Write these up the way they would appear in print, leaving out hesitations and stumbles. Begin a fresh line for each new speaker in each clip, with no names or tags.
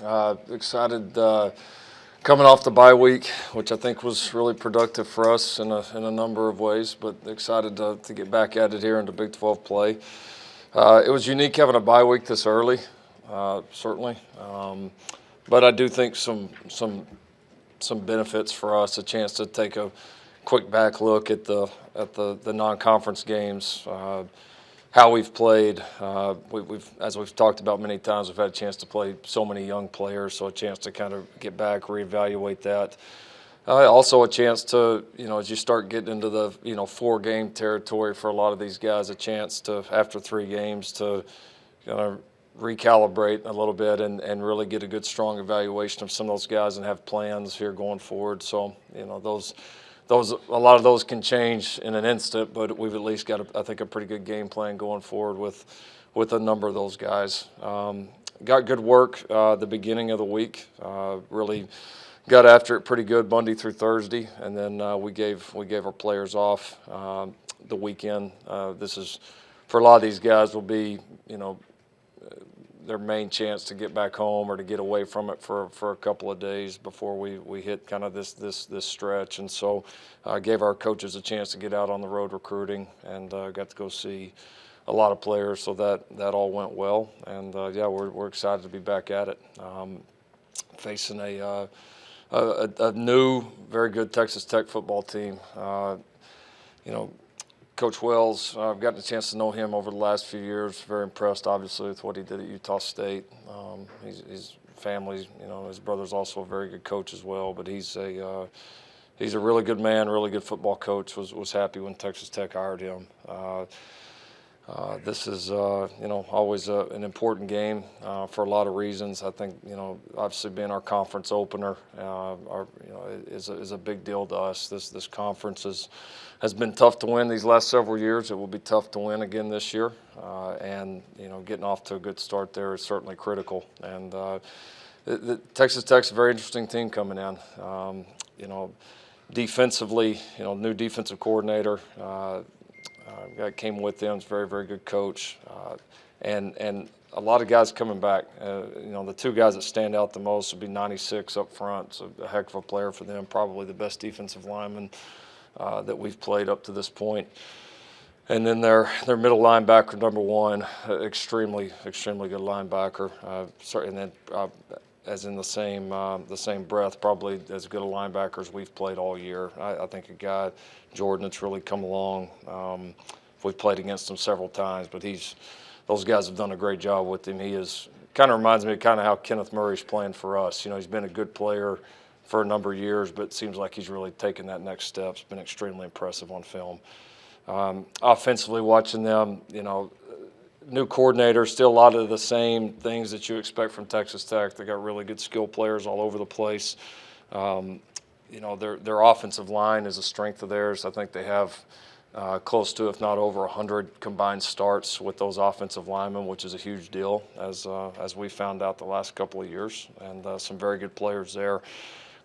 Excited coming off the bye week, which I think was really productive for us in a number of ways, but excited to get back at it here into Big 12 play. It was unique having a bye week this early, certainly, but I do think some benefits for us, a chance to take a quick back look at the non-conference games. How we've played. As we've talked about many times, we've had a chance to play so many young players, so a chance to kind of get back, reevaluate that. Also a chance to, as you start getting into the, 4-game territory for a lot of these guys, a chance to, after 3 games, to kind of recalibrate a little bit and really get a good, strong evaluation of some of those guys and have plans here going forward. So, a lot of those can change in an instant, but we've at least got, I think, a pretty good game plan going forward with a number of those guys. Got good work the beginning of the week. Really got after it pretty good Monday through Thursday, and then we gave our players off the weekend. This is, for a lot of these guys, will be their main chance to get back home or to get away from it for a couple of days before we hit kind of this stretch. And so gave our coaches a chance to get out on the road recruiting, and got to go see a lot of players, so that all went well. And we're excited to be back at it. Facing a new, very good Texas Tech football team. Coach Wells, I've gotten a chance to know him over the last few years. Very impressed, obviously, with what he did at Utah State. His family, his brother's also a very good coach as well. But he's a really good man, really good football coach. Was happy when Texas Tech hired him. This is, always an important game for a lot of reasons. I think, obviously being our conference opener, is a big deal to us. This conference has been tough to win these last several years. It will be tough to win again this year, and getting off to a good start there is certainly critical. And the Texas Tech's a very interesting team coming in. Defensively, new defensive coordinator. Guy came with them, is a very, very good coach, and a lot of guys coming back. The 2 guys that stand out the most would be 96 up front, so a heck of a player for them, probably the best defensive lineman that we've played up to this point. And then their middle linebacker, number 1, extremely good linebacker. And then as in the same breath, probably as good a linebacker as we've played all year. I think a guy, Jordan, that's really come along. We've played against him several times, but those guys have done a great job with him. He kind of reminds me of kind of how Kenneth Murray's playing for us. He's been a good player for a number of years, but it seems like he's really taken that next step. It's been extremely impressive on film. Offensively, watching them, new coordinator, still a lot of the same things that you expect from Texas Tech. They got really good skill players all over the place. Their offensive line is a strength of theirs. I think they have close to, if not over, 100 combined starts with those offensive linemen, which is a huge deal, as we found out the last couple of years, and some very good players there.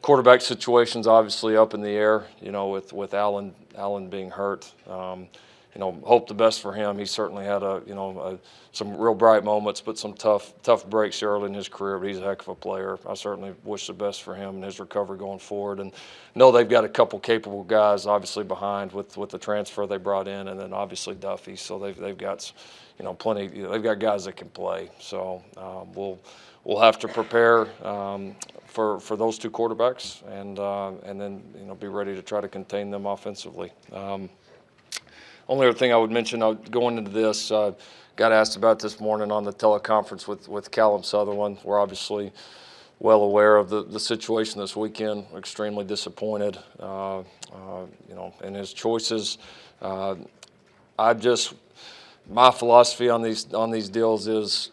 Quarterback situation's obviously up in the air, with Allen being hurt. Hope the best for him. He certainly had some real bright moments, but some tough breaks early in his career. But he's a heck of a player. I certainly wish the best for him and his recovery going forward. And know they've got a couple capable guys, obviously behind with the transfer they brought in, and then obviously Duffy. So they've got plenty. They've got guys that can play. So we'll have to prepare for those 2 quarterbacks, and then be ready to try to contain them offensively. Only other thing I would mention, going into this, got asked about this morning on the teleconference with Callum Sutherland. We're obviously well aware of the situation this weekend. Extremely disappointed, in his choices. My philosophy on these deals is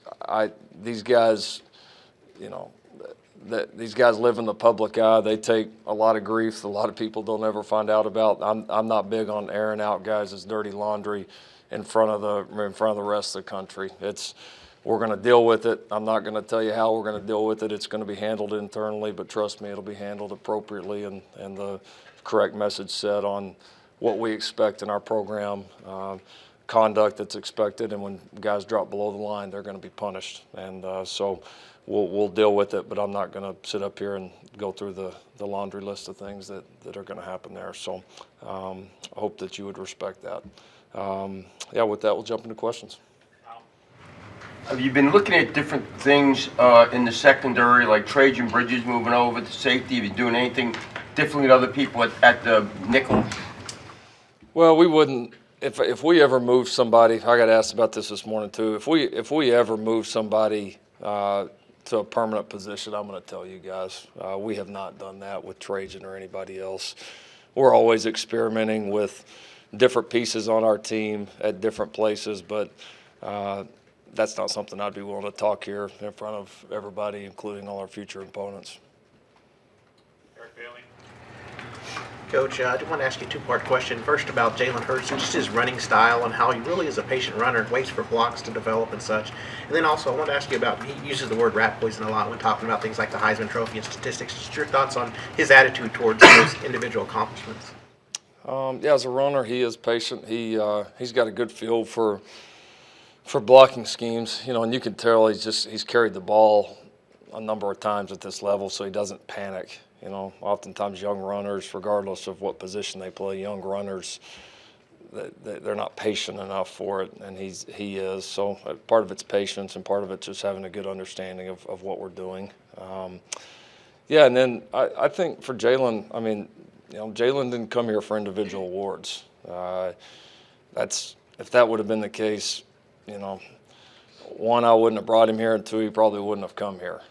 these guys, these guys live in the public eye. They take a lot of grief. A lot of people don't ever find out about. I'm not big on airing out guys' dirty laundry in front of the rest of the country. We're going to deal with it. I'm not going to tell you how we're going to deal with it. It's going to be handled internally, but trust me, it'll be handled appropriately, and the correct message set on what we expect in our program. conduct that's expected, and when guys drop below the line, they're going to be punished. And so we'll deal with it, but I'm not going to sit up here and go through the laundry list of things that are going to happen there. So I hope that you would respect that. Yeah, with that, we'll jump into questions.
Have you been looking at different things in the secondary, like Trajan Bridges moving over to safety? Have you doing anything differently than other people at the nickel?
Well, we wouldn't. If we ever move somebody, I got asked about this morning too. If we ever move somebody to a permanent position, I'm going to tell you guys, we have not done that with Trajan or anybody else. We're always experimenting with different pieces on our team at different places, but that's not something I'd be willing to talk here in front of everybody, including all our future opponents.
Eric Bailey.
Coach, I want to ask you a two-part question. First about Jalen Hurts and just his running style and how he really is a patient runner, waits for blocks to develop and such. And then also I want to ask you about, he uses the word rat poison a lot when talking about things like the Heisman Trophy and statistics. Just your thoughts on his attitude towards those individual accomplishments.
Yeah, as a runner, he is patient. He's got a good feel for blocking schemes, and you can tell he's carried the ball a number of times at this level, so he doesn't panic. Oftentimes young runners, regardless of what position they play, young runners, they're not patient enough for it, and he is. So part of it's patience, and part of it's just having a good understanding of what we're doing. Yeah, and then I think for Jalen, Jalen didn't come here for individual awards. If that would have been the case, one, I wouldn't have brought him here, and two, he probably wouldn't have come here.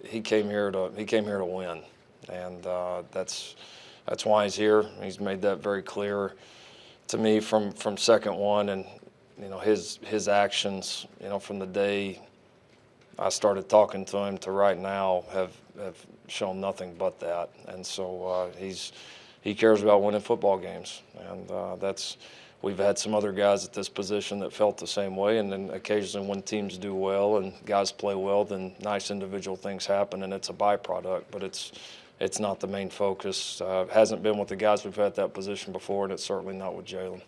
He came here to win, and that's why he's here. He's made that very clear to me from second one, and his actions, from the day I started talking to him to right now have shown nothing but that. And so he cares about winning football games, and we've had some other guys at this position that felt the same way, and then occasionally when teams do well and guys play well, then nice individual things happen, and it's a byproduct, but it's not the main focus. It hasn't been with the guys we've had at that position before, and it's certainly not with Jalen.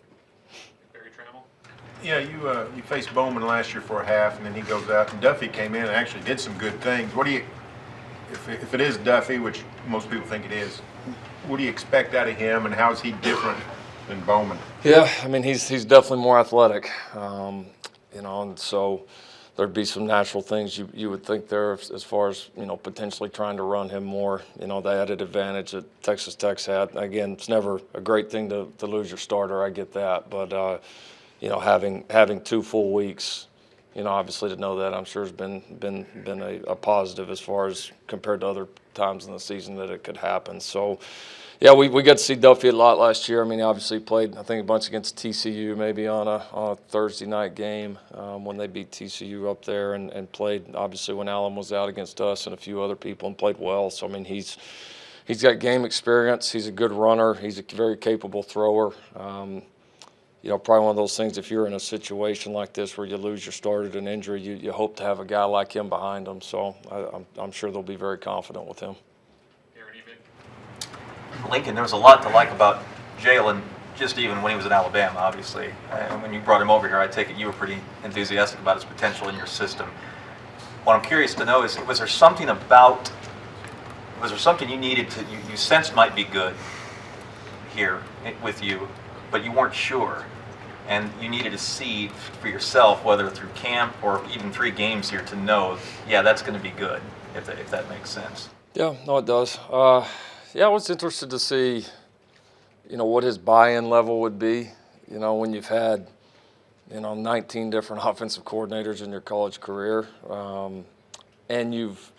Barry Trammell.
Yeah, you faced Bowman last year for a half, and then he goes out, and Duffy came in and actually did some good things. What do you, if it is Duffy, which most people think it is, what do you expect out of him, and how is he different than Bowman?
Yeah, he's definitely more athletic, and so there'd be some natural things you would think there as far as potentially trying to run him more. The added advantage that Texas Tech's had. Again, it's never a great thing to lose your starter. I get that, but having 2 full weeks, obviously to know that, I'm sure has been a positive as far as compared to other times in the season that it could happen. So. Yeah, we got to see Duffy a lot last year. He obviously played, I think, a bunch against TCU, maybe on a Thursday night game when they beat TCU up there, and played, obviously, when Allen was out against us and a few other people, and played well. So, he's got game experience. He's a good runner. He's a very capable thrower. Probably one of those things, if you're in a situation like this where you lose your starter to an injury, you hope to have a guy like him behind him. So I'm sure they'll be very confident with him.
Lincoln, there was a lot to like about Jalen, just even when he was in Alabama, obviously. And when you brought him over here, I take it you were pretty enthusiastic about his potential in your system. What I'm curious to know is, was there something you needed to, you sensed might be good here with you, but you weren't sure, and you needed to see for yourself, whether through camp or even 3 games here, to know, yeah, that's going to be good, if that makes sense?
Yeah, no, it does. Yeah, I was interested to see, what his buy-in level would be. When you've had, 19 different offensive coordinators in your college career, and you've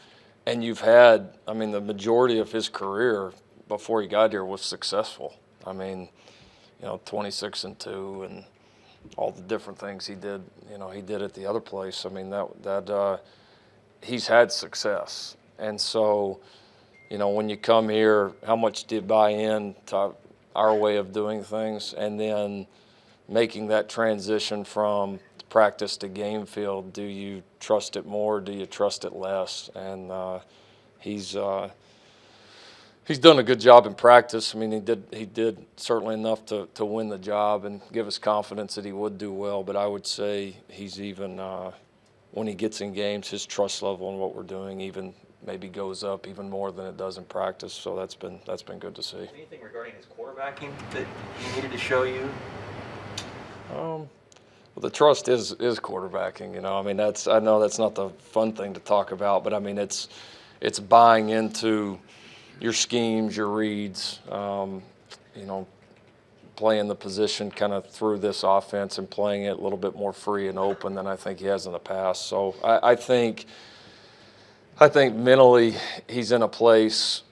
had, the majority of his career before he got here was successful. 26-2, and all the different things he did. He did at the other place. He's had success, and so. When you come here, how much do you buy in to our way of doing things, and then making that transition from practice to game field? Do you trust it more? Do you trust it less? And he's He's done a good job in practice. I mean, he did certainly enough to win the job and give us confidence that he would do well. But I would say he's even when he gets in games, his trust level in what we're doing even maybe goes up even more than it does in practice. So that's been good to see.
Anything regarding his quarterbacking that he needed to show you?
Well, the trust is quarterbacking. You know, I mean, I know that's not the fun thing to talk about, but I mean, it's buying into your schemes, your reads, you know, playing the position kind of through this offense and playing it a little bit more free and open than I think he has in the past. So I think mentally he's in a place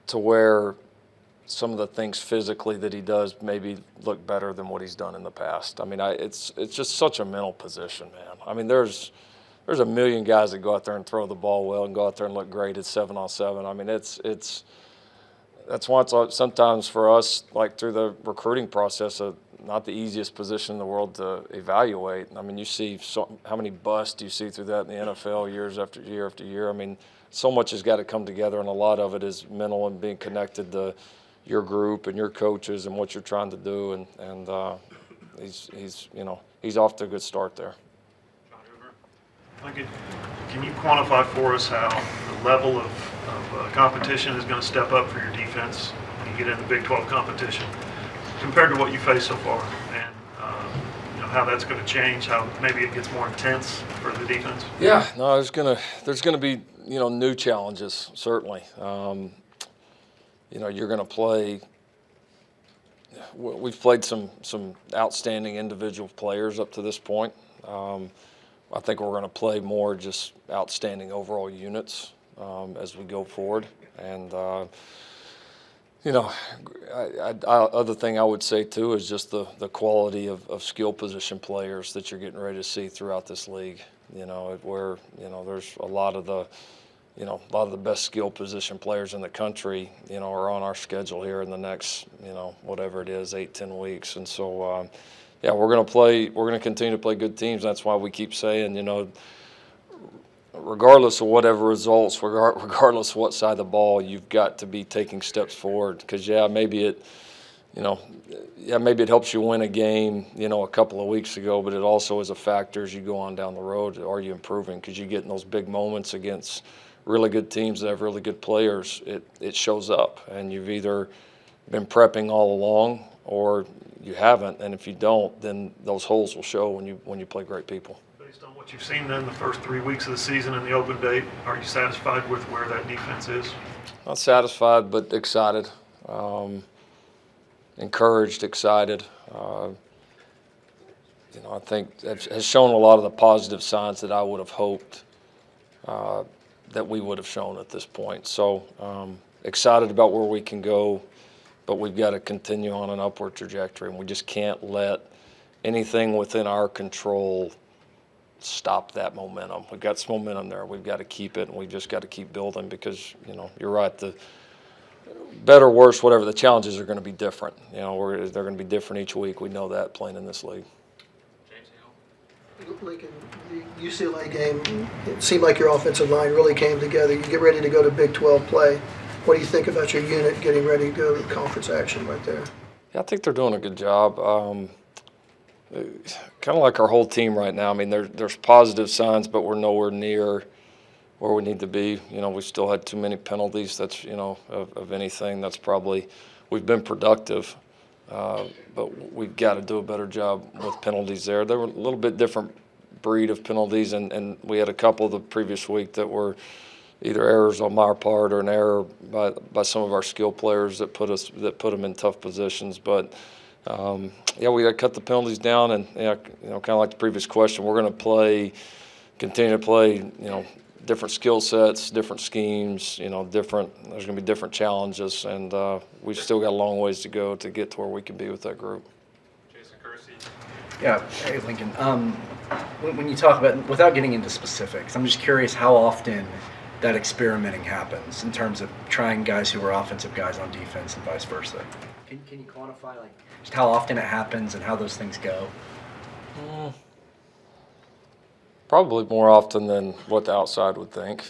to where some of the things physically that he does maybe look better than what he's done in the past. I mean, it's just such a mental position, man. I mean, there's a million guys that go out there and throw the ball well and go out there and look great at 7-on-7. I mean, that's why it's sometimes for us, like through the recruiting process, not the easiest position in the world to evaluate. I mean, you see how many busts do you see through that in the NFL years after year after year. I mean, so much has got to come together, and a lot of it is mental and being connected to your group and your coaches and what you're trying to do. And he's off to a good start there.
John Hoover. Lincoln, can you quantify for us how the level of competition is going to step up for your defense when you get in the Big 12 competition compared to what you faced so far, and how that's going to change, how maybe it gets more intense for the defense?
Yeah, no, there's gonna be new challenges certainly. You're going to play. We've played some outstanding individual players up to this point. I think we're going to play more just outstanding overall units as we go forward. And other thing I would say too is just the quality of skill position players that you're getting ready to see throughout this league. Where there's a lot of the best skill position players in the country, are on our schedule here in the next, whatever it is, 8-10 weeks. And so, we're going to continue to play good teams. That's why we keep saying, regardless of whatever results, regardless of what side of the ball, you've got to be taking steps forward. Because, maybe it helps you win a game, a couple of weeks ago, but it also is a factor as you go on down the road. Are you improving? Because you get in those big moments against really good teams that have really good players, it shows up. And you've either been prepping all along or you haven't. And if you don't, then those holes will show when you play great people.
Based on what you've seen then the first 3 weeks of the season and the open date, are you satisfied with where that defense is?
Not satisfied, but excited. Encouraged, excited. I think that has shown a lot of the positive signs that I would have hoped that we would have shown at this point. So excited about where we can go, but we've got to continue on an upward trajectory, and we just can't let anything within our control stop that momentum. We've got some momentum there. We've got to keep it, and we've just got to keep building because, you're right, the better, worse, whatever, the challenges are going to be different. They're going to be different each week. We know that playing in this league.
Lincoln, the UCLA game, it seemed like your offensive line really came together. You get ready to go to Big 12 play. What do you think about your unit getting ready to go to conference action right there?
Yeah, I think they're doing a good job. Kind of like our whole team right now. I mean, there's positive signs, but we're nowhere near where we need to be. We still had too many penalties. That's, of anything, that's probably, we've been productive. But we've got to do a better job with penalties there. They were a little bit different breed of penalties, and we had a couple the previous week that were either errors on my part or an error by some of our skill players that put them in tough positions. But we got to cut the penalties down, and kind of like the previous question, we're going to continue to play, different skill sets, different schemes, there's going to be different challenges, and we've still got a long ways to go to get to where we can be with that group.
Jason Kersey.
Yeah, hey Lincoln. When you talk about, without getting into specifics, I'm just curious how often that experimenting happens in terms of trying guys who are offensive guys on defense and vice versa. Can you quantify just how often it happens and how those things go? Probably
more often than what the outside would think.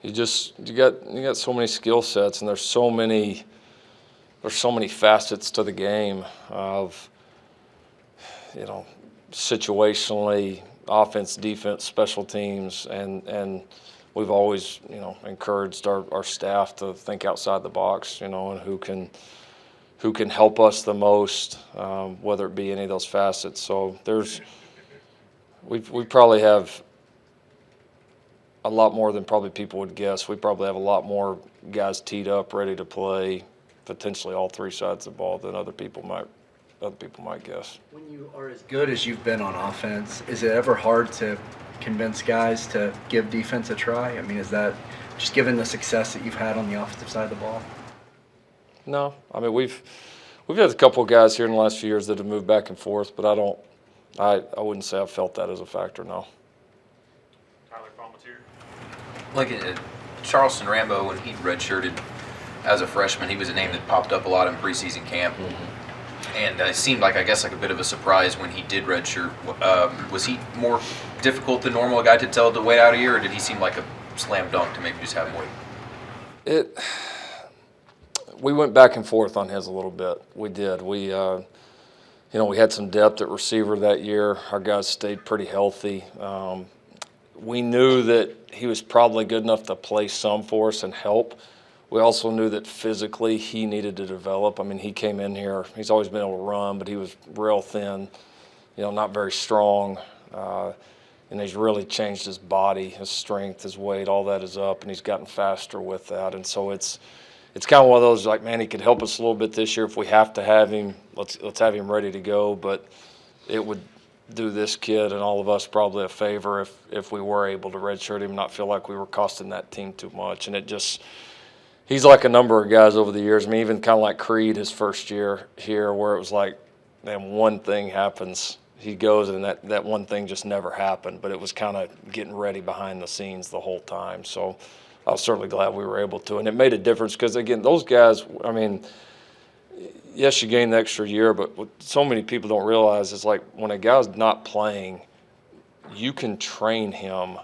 you got so many skill sets, and there's so many facets to the game of, situationally, offense, defense, special teams, and we've always, encouraged our staff to think outside the box, and who can help us the most, whether it be any of those facets. So we probably have a lot more than probably people would guess. We probably have a lot more guys teed up, ready to play, potentially all three sides of the ball than other people might guess.
When you are as good as you've been on offense, is it ever hard to convince guys to give defense a try? I mean, is that just given the success that you've had on the offensive side of the ball?
No, I mean we've had a couple of guys here in the last few years that have moved back and forth, but I wouldn't say I've felt that as a factor. No.
Tyler Palmatier.
Like Charleston Rambo, when he redshirted as a freshman, he was a name that popped up a lot in preseason camp. And it seemed like, I guess, like a bit of a surprise when he did redshirt. Was he more difficult than normal, a guy to tell to wait out a year, or did he seem like a slam dunk to maybe just have him wait?
We went back and forth on his a little bit. We did. We had some depth at receiver that year. Our guys stayed pretty healthy. We knew that he was probably good enough to play some for us and help. We also knew that physically he needed to develop. I mean, he came in here, he's always been able to run, but he was real thin, not very strong. And he's really changed his body, his strength, his weight, all that is up, and he's gotten faster with that. And so it's kind of one of those, like, man, he could help us a little bit this year. If we have to have him, let's have him ready to go. But it would do this kid and all of us probably a favor if we were able to redshirt him, not feel like we were costing that team too much. And he's like a number of guys over the years. I mean, even kind of like Creed his first year here, where it was like, man, one thing happens, he goes, and that one thing just never happened. But it was kind of getting ready behind the scenes the whole time. So I was certainly glad we were able to. And it made a difference because, again, those guys, I mean, yes, you gain the extra year, but what so many people don't realize is, like, when a guy's not playing, you can train him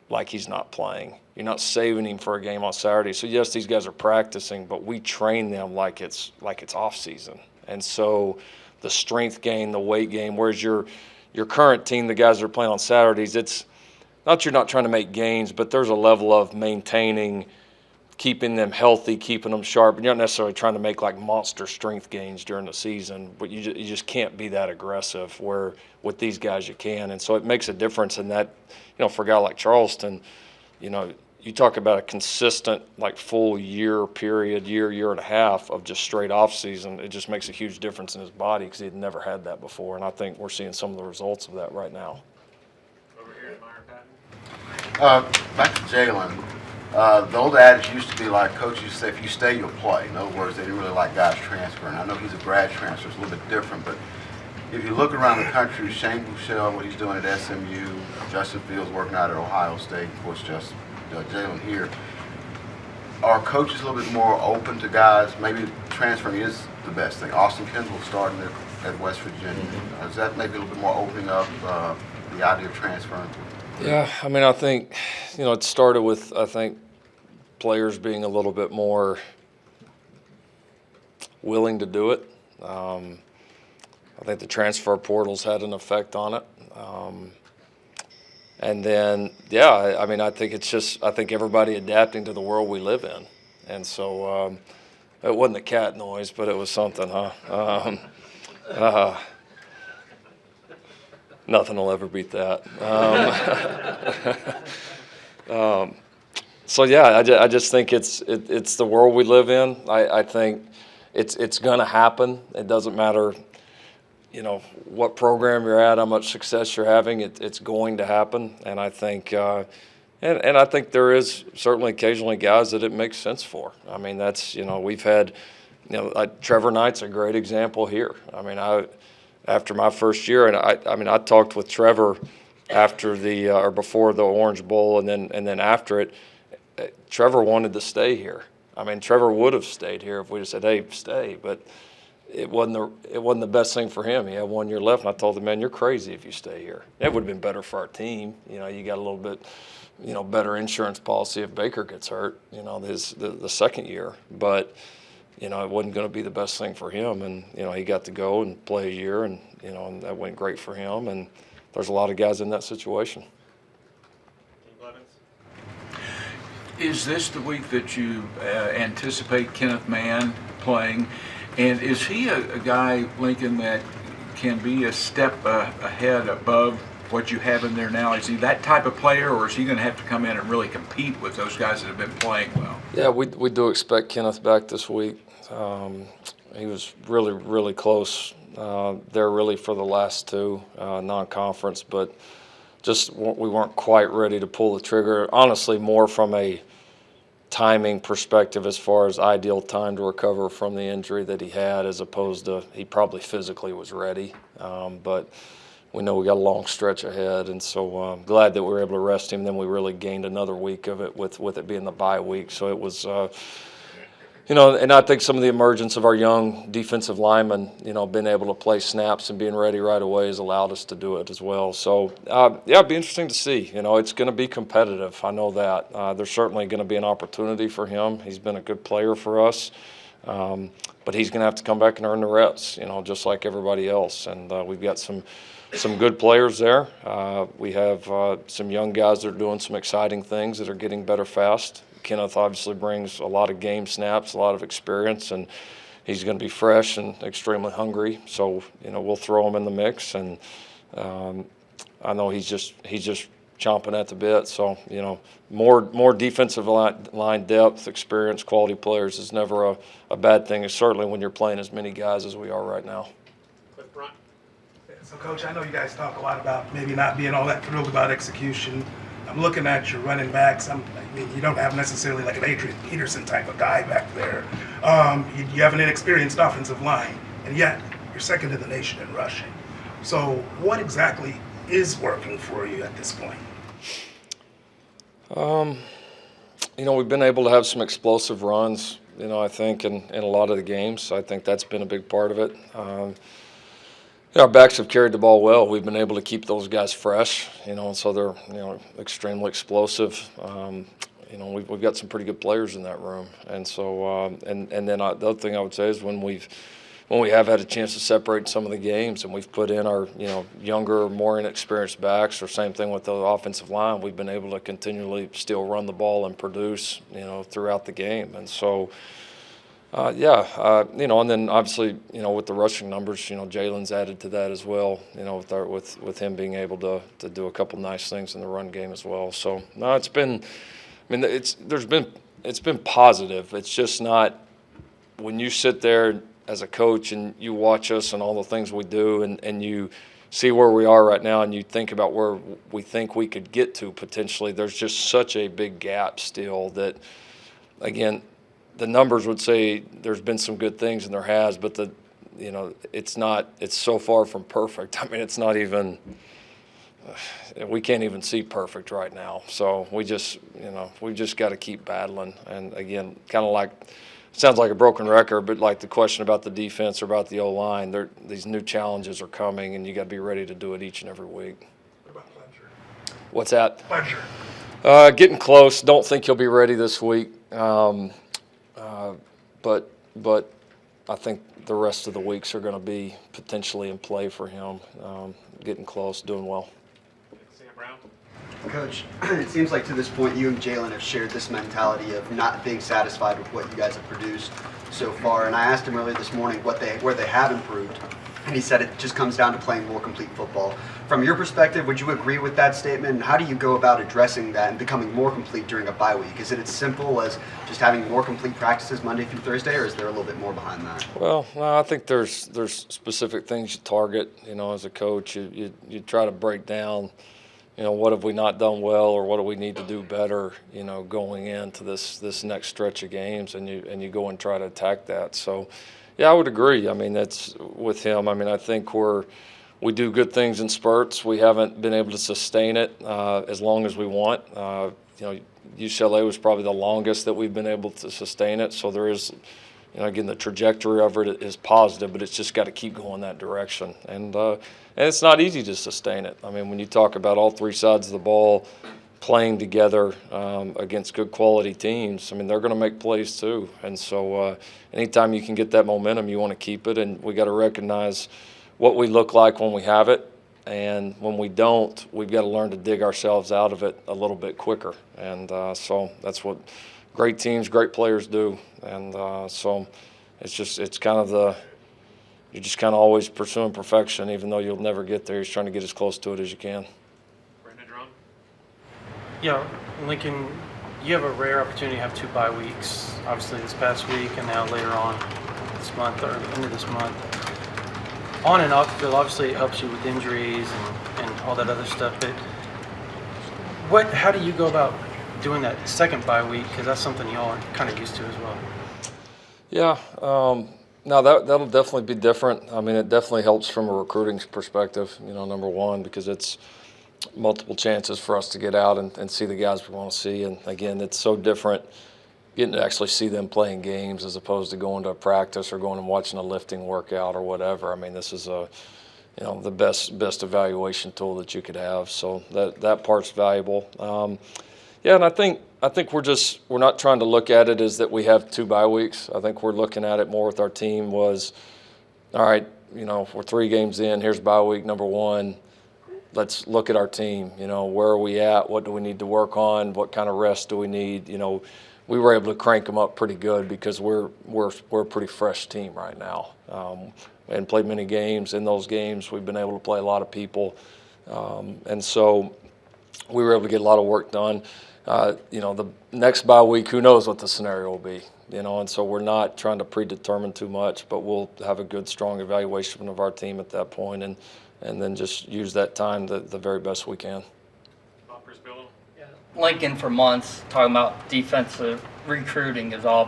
like he's not playing. You're not saving him for a game on Saturday. So yes, these guys are practicing, but we train them like it's off season. And so the strength gain, the weight gain, whereas your current team, the guys that are playing on Saturdays, it's not you're not trying to make gains, but there's a level of maintaining, keeping them healthy, keeping them sharp. And you're not necessarily trying to make like monster strength gains during the season, but you just can't be that aggressive, where with these guys you can. And so it makes a difference in that, for a guy like Charleston, you talk about a consistent, like, full year period, year and a half of just straight off season. It just makes a huge difference in his body because he'd never had that before. And I think we're seeing some of the results of that right now.
Over here, Myron Patton.
Back to Jalen. The old adage used to be, like, coaches used to say, if you stay, you'll play. In other words, they didn't really like guys transferring. I know he's a grad transfer, it's a little bit different, but if you look around the country, Shane Bouchel, what he's doing at SMU, Justin Fields working out at Ohio State, of course, just Jalen here, are coaches a little bit more open to guys? Maybe transferring is the best thing. Austin Kendall starting at West Virginia. Is that maybe a little bit more opening up the idea of transferring?
Yeah, I mean, I think, it started with, I think, players being a little bit more willing to do it. I think the transfer portal's had an effect on it. And then, yeah, I mean, I think I think everybody adapting to the world we live in. And so it wasn't the cat noise, but it was something, huh? Nothing will ever beat that. So, yeah, I just think it's the world we live in. I think it's going to happen. It doesn't matter, what program you're at, how much success you're having, it's going to happen. And I think, and I think there is certainly occasionally guys that it makes sense for. I mean, that's, we've had, like Trevor Knight's a great example here. I mean, after my first year, and I talked with Trevor after or before the Orange Bowl, and then after it, Trevor wanted to stay here. I mean, Trevor would have stayed here if we just said, hey, stay. But it wasn't the best thing for him. He had 1 year left, and I told him, man, you're crazy if you stay here. It would have been better for our team. You know, you got a little bit, better insurance policy if Baker gets hurt, the second year. But, it wasn't going to be the best thing for him. And, he got to go and play a year, and, and that went great for him. And there's a lot of guys in that situation.
Is this the week that you anticipate Kenneth Mann playing? And is he a guy, Lincoln, that can be a step ahead above what you have in there now? Is he that type of player, or is he going to have to come in and really compete with those guys that have been playing well?
Yeah, we do expect Kenneth back this week. He was really, really close there really for the last two non-conference, but just we weren't quite ready to pull the trigger. Honestly, more from a timing perspective as far as ideal time to recover from the injury that he had, as opposed to he probably physically was ready. But we know we got a long stretch ahead, and so I'm glad that we were able to rest him. Then we really gained another week of it with it being the bye week. So it was, and I think some of the emergence of our young defensive linemen, being able to play snaps and being ready right away has allowed us to do it as well. So, it'd be interesting to see. It's going to be competitive. I know that. There's certainly going to be an opportunity for him. He's been a good player for us. But he's going to have to come back and earn the reps, just like everybody else. And we've got some good players there. We have some young guys that are doing some exciting things that are getting better fast. Kenneth obviously brings a lot of game snaps, a lot of experience, and he's going to be fresh and extremely hungry. So, we'll throw him in the mix, and I know he's just chomping at the bit. So, more defensive line depth, experience, quality players is never a bad thing, certainly when you're playing as many guys as we are right now.
So, Coach, I know you guys talk a lot about maybe not being all that thrilled about execution. I'm looking at your running backs. You don't have necessarily like an Adrian Peterson type of guy back there. You have an inexperienced offensive line, and yet you're second in the nation in rushing. So what exactly is working for you at this point?
We've been able to have some explosive runs, I think, in a lot of the games. I think that's been a big part of it. Our backs have carried the ball well. We've been able to keep those guys fresh, and so they're, extremely explosive. We've got some pretty good players in that room, and so and then the other thing I would say is when we have had a chance to separate some of the games and we've put in our younger, more inexperienced backs, or same thing with the offensive line, we've been able to continually still run the ball and produce throughout the game, and so. And then obviously, with the rushing numbers, Jalen's added to that as well. With him being able to do a couple nice things in the run game as well. So no, it's been positive. It's just not when you sit there as a coach and you watch us and all the things we do, and you see where we are right now, and you think about where we think we could get to potentially. There's just such a big gap still that, again. The numbers would say there's been some good things, and there has, but it's so far from perfect. I mean, it's not even, we can't even see perfect right now. So we just got to keep battling. And again, kind of like, sounds like a broken record, but like the question about the defense or about the O-line, these new challenges are coming, and you got to be ready to do it each and every week.
What about Pledger?
What's that?
Pledger.
Getting close. Don't think he'll be ready this week. But I think the rest of the weeks are going to be potentially in play for him. Getting close, doing well.
Sam Brown.
Coach, it seems like to this point you and Jalen have shared this mentality of not being satisfied with what you guys have produced so far. And I asked him earlier this morning where they have improved, and he said it just comes down to playing more complete football. From your perspective, would you agree with that statement? And how do you go about addressing that and becoming more complete during a bye week? Is it as simple as just having more complete practices Monday through Thursday, or is there a little bit more behind that?
Well, no, I think there's specific things you target. As a coach, you try to break down, what have we not done well, or what do we need to do better, going into this next stretch of games, and you go and try to attack that. So, yeah, I would agree. I mean, that's with him. I mean, I think we do good things in spurts. We haven't been able to sustain it as long as we want. UCLA was probably the longest that we've been able to sustain it. So there is, again, the trajectory of it is positive, but it's just got to keep going that direction. And it's not easy to sustain it. I mean, when you talk about all three sides of the ball playing together against good quality teams, I mean, they're going to make plays too. And so anytime you can get that momentum, you want to keep it. And we got to recognize what we look like when we have it. And when we don't, we've got to learn to dig ourselves out of it a little bit quicker. And so that's what great teams, great players do. And so it's kind of you're just kind of always pursuing perfection, even though you'll never get there. You're trying to get as close to it as you can.
Brandon Drum?
Yeah, Lincoln, you have a rare opportunity to have 2 bye weeks, obviously this past week and now later on this month or end of this month. On and off the field, obviously it helps you with injuries and all that other stuff, but how do you go about doing that second bye week? Because that's something y'all are kind of used to as well.
Yeah, no, that'll definitely be different. I mean, it definitely helps from a recruiting perspective, number one, because it's multiple chances for us to get out and see the guys we want to see. And again, it's so different getting to actually see them playing games as opposed to going to a practice or going and watching a lifting workout or whatever. I mean, this is the best evaluation tool that you could have. So that part's valuable. Yeah, and I think we're not trying to look at it as that we have 2 bye weeks. I think we're looking at it more with our team was, all right, we're 3 games in, here's bye week number 1. Let's look at our team. Where are we at? What do we need to work on? What kind of rest do we need? We were able to crank them up pretty good because we're a pretty fresh team right now. We hadn't played many games. In those games, we've been able to play a lot of people, and so we were able to get a lot of work done. The next bye week, who knows what the scenario will be? And so we're not trying to predetermine too much, but we'll have a good, strong evaluation of our team at that point, and then just use that time the very best we can.
Lincoln for months talking about defensive recruiting is all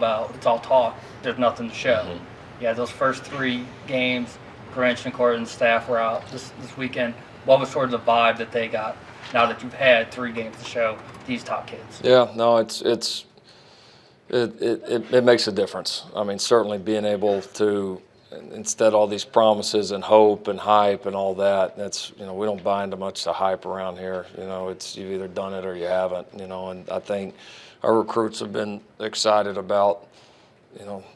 talk. There's nothing to show.
Mm-hmm.
Yeah, those first 3 games, Grinch and Court and staff were out this weekend. What was sort of the vibe that they got now that you've had 3 games to show these top kids?
Yeah, no, it makes a difference. I mean, certainly being able to, instead of all these promises and hope and hype and all that, that's, we don't buy into much the hype around here. It's you've either done it or you haven't, and I think our recruits have been excited about,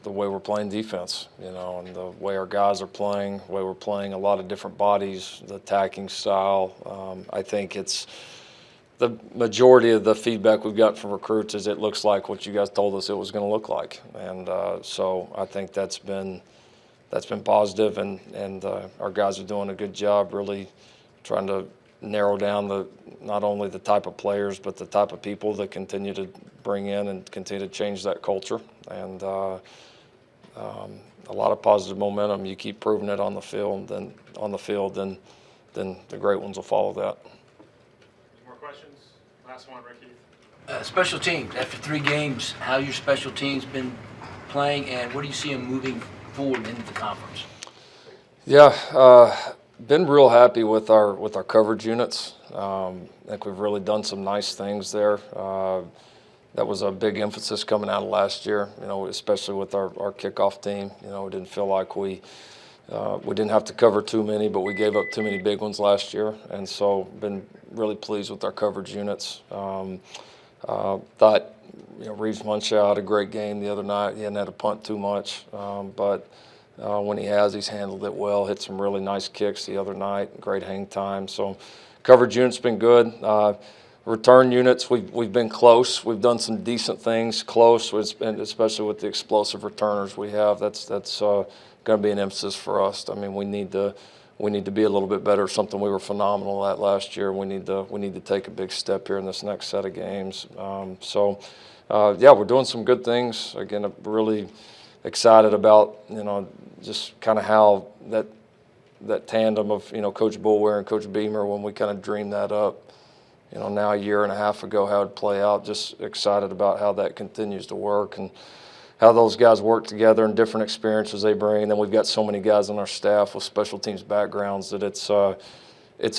the way we're playing defense, and the way our guys are playing, the way we're playing a lot of different bodies, the attacking style. I think it's the majority of the feedback we've got from recruits is it looks like what you guys told us it was going to look like. And so I think that's been positive, and our guys are doing a good job really trying to narrow down not only the type of players but the type of people that continue to bring in and continue to change that culture. And a lot of positive momentum. You keep proving it on the field, then the great ones will follow that.
Any more questions? Last one, Ricky.
Special teams. After 3 games, how your special teams been playing, and what do you see them moving forward into the conference?
Yeah, been real happy with our coverage units. I think we've really done some nice things there. That was a big emphasis coming out of last year, especially with our kickoff team. We didn't feel like we didn't have to cover too many, but we gave up too many big ones last year. And so been really pleased with our coverage units. Thought, Reeves Munchau had a great game the other night. He hadn't had to punt too much, but when he has, he's handled it well. Hit some really nice kicks the other night. Great hang time. So coverage units been good. Return units, we've been close. We've done some decent things close, especially with the explosive returners we have. That's going to be an emphasis for us. I mean, we need to be a little bit better. Something we were phenomenal at last year. We need to take a big step here in this next set of games. Yeah, we're doing some good things. Again, I'm really excited about just kind of how that tandem of Coach Boulware and Coach Beamer, when we kind of dreamed that up. Now a year and a half ago, how it'd play out. Just excited about how that continues to work and how those guys work together and different experiences they bring. And then we've got so many guys on our staff with special teams backgrounds that it's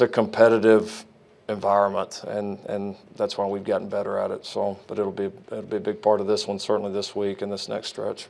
a competitive environment, and that's why we've gotten better at it. So, but it'll be a big part of this one, certainly this week and this next stretch.